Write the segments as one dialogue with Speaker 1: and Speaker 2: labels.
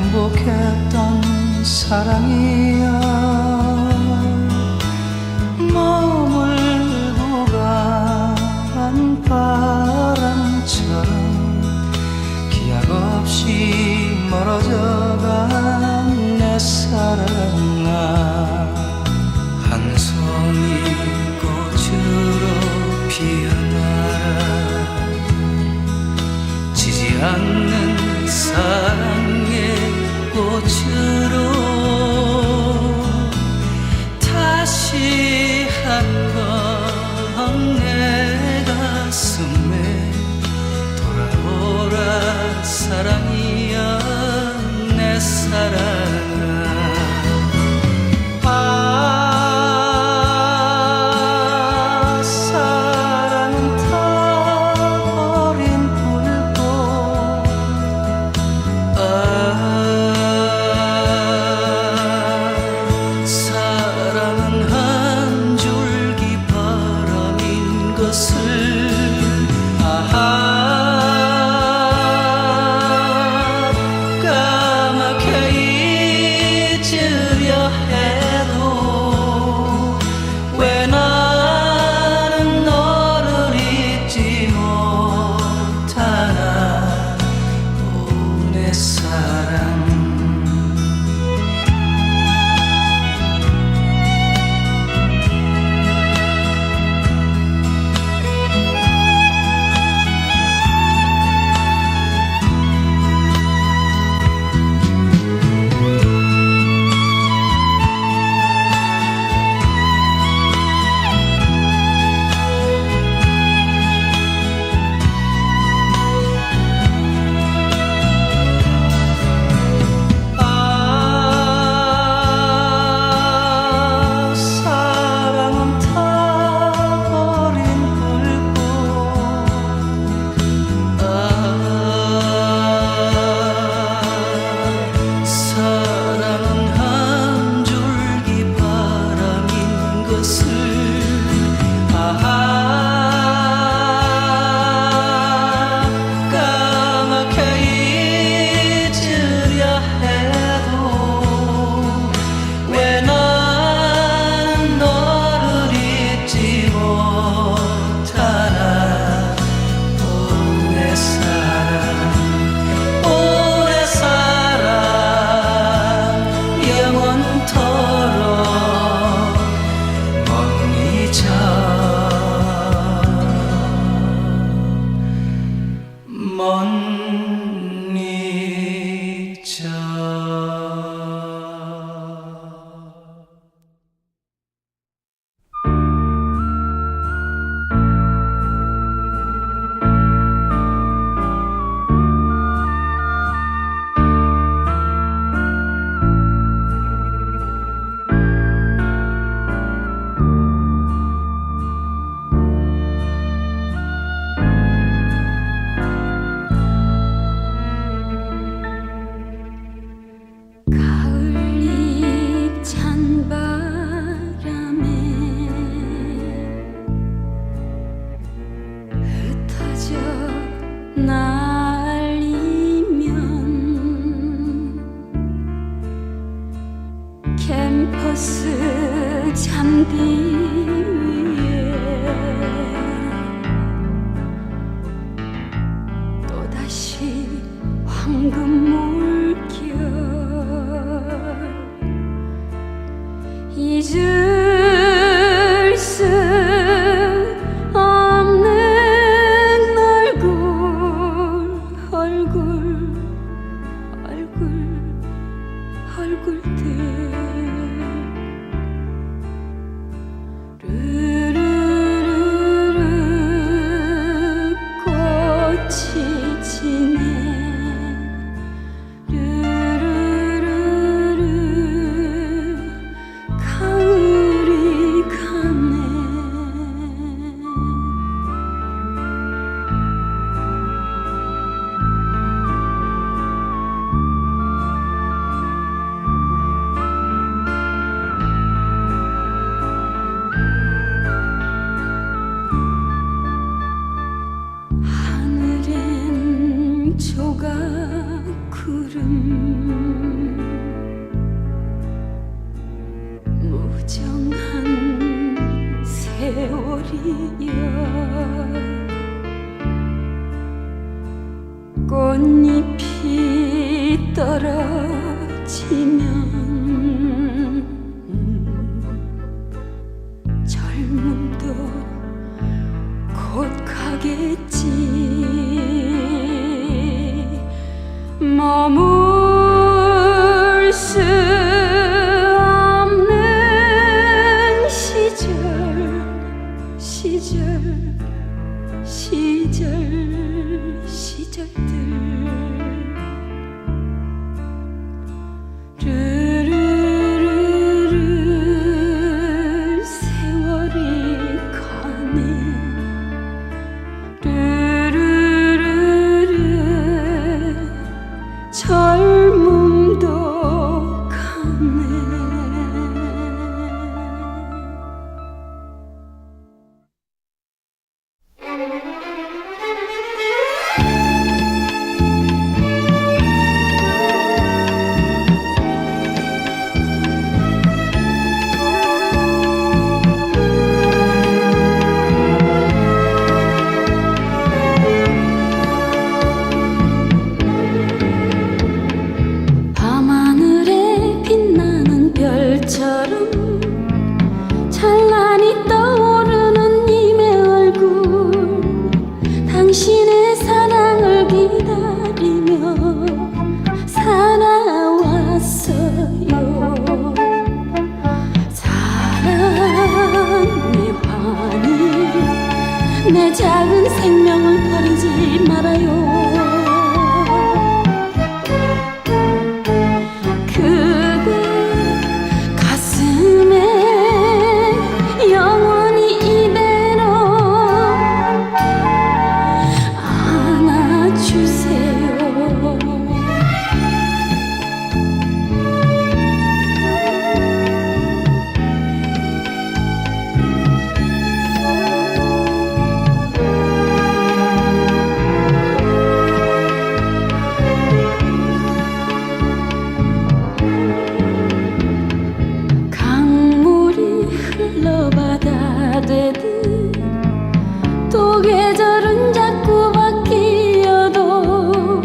Speaker 1: 행복했던 사랑이야. 머물고 간 바람처럼 기약 없이 멀어져간 내 사랑아. 한 송이 꽃으로 피어나라. 지지 않는 사랑의 꽃으로 다시 한번 내 가슴에 돌아오라. 사랑이여 내 사랑아. 사랑은 타버린 불꽃. 사랑은 한 줄기 바람인 것을 까맣게 잊으려 해도 왜 나는 너를 잊지 못하나. 오 내 사랑. 먼 잊자.
Speaker 2: 날리면 캠퍼스 잔디 위에 또다시 황금 물결. 잊을 수 얼굴들 르르르르 꽃이 지네. 르르르르 가을이 가네. 조각 구름 떨어지면 젊음도 곧 가겠지. 머물 수 없는 시절들 르르르르 세월이 가네. 르르르르 젊음도 가네. 밤하늘에 빛나는 별처럼 찬란히 떠오르는 님의 얼굴, 당신의 사랑을 기다리며 살아왔어요. 사랑의 환희, 내 작은 생명을 버리지 말아요. 또 계절은 자꾸 바뀌어도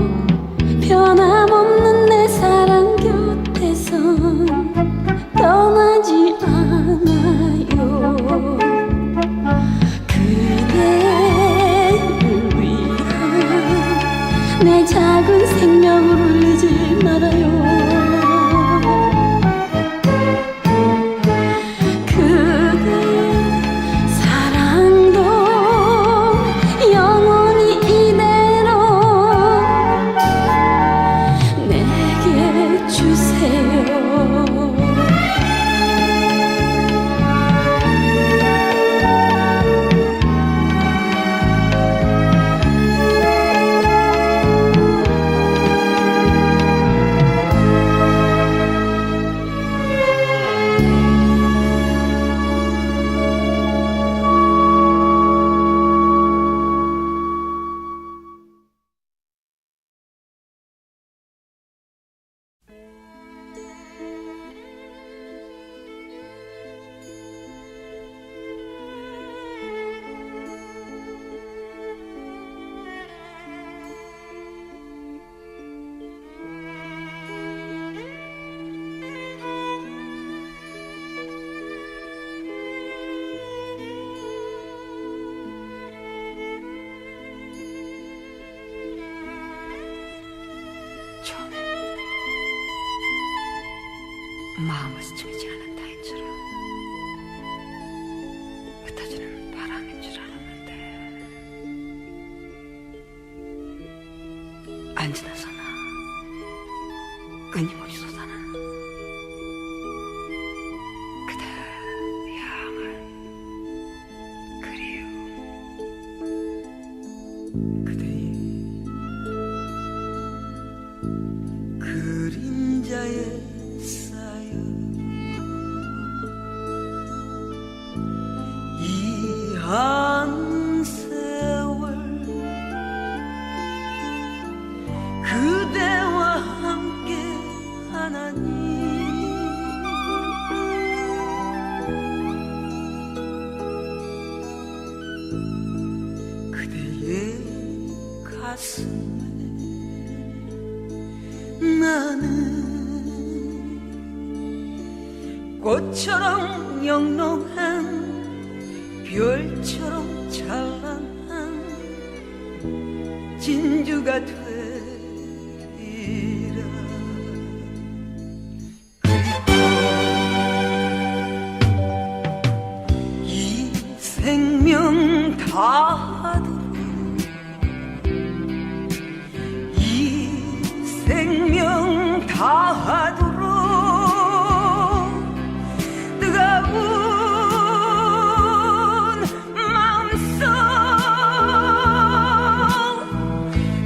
Speaker 2: 변함없는 내 사랑 곁에선 떠나지 않아요. 그대를 위한 내 작은 생명을 울리지 말아요. 마음을 스치지 않은 타인처럼 흩어지는 바람인 줄 알았는데 안 지나서나 끊임없이 솟아나 그대 향한 그리움,
Speaker 1: 그대의 그림자에 한 세월 그대와 함께 하나니 그대의 가슴에 난 나는 꽃처럼 영롱한 별처럼 찬란한 진주가 되리라. 이 생명 다하도록 이 생명 다하도록 뜨거운 마음속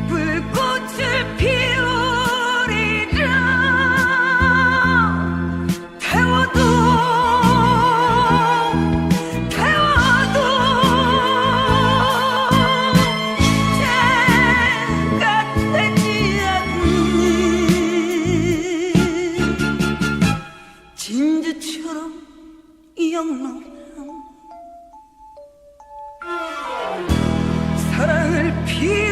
Speaker 1: 불꽃을 피우리라. 태워도 죄가 되지 않니. 진주처럼 영롱한 사랑을 피우리라.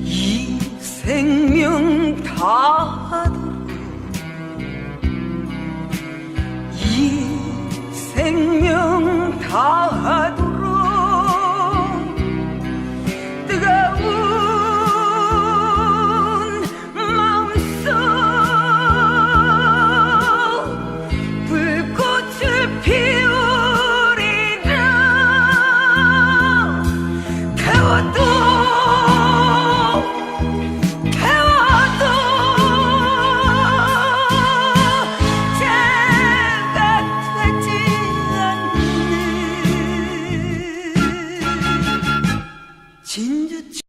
Speaker 1: 이 생명 다하도록 이 생명 다하도록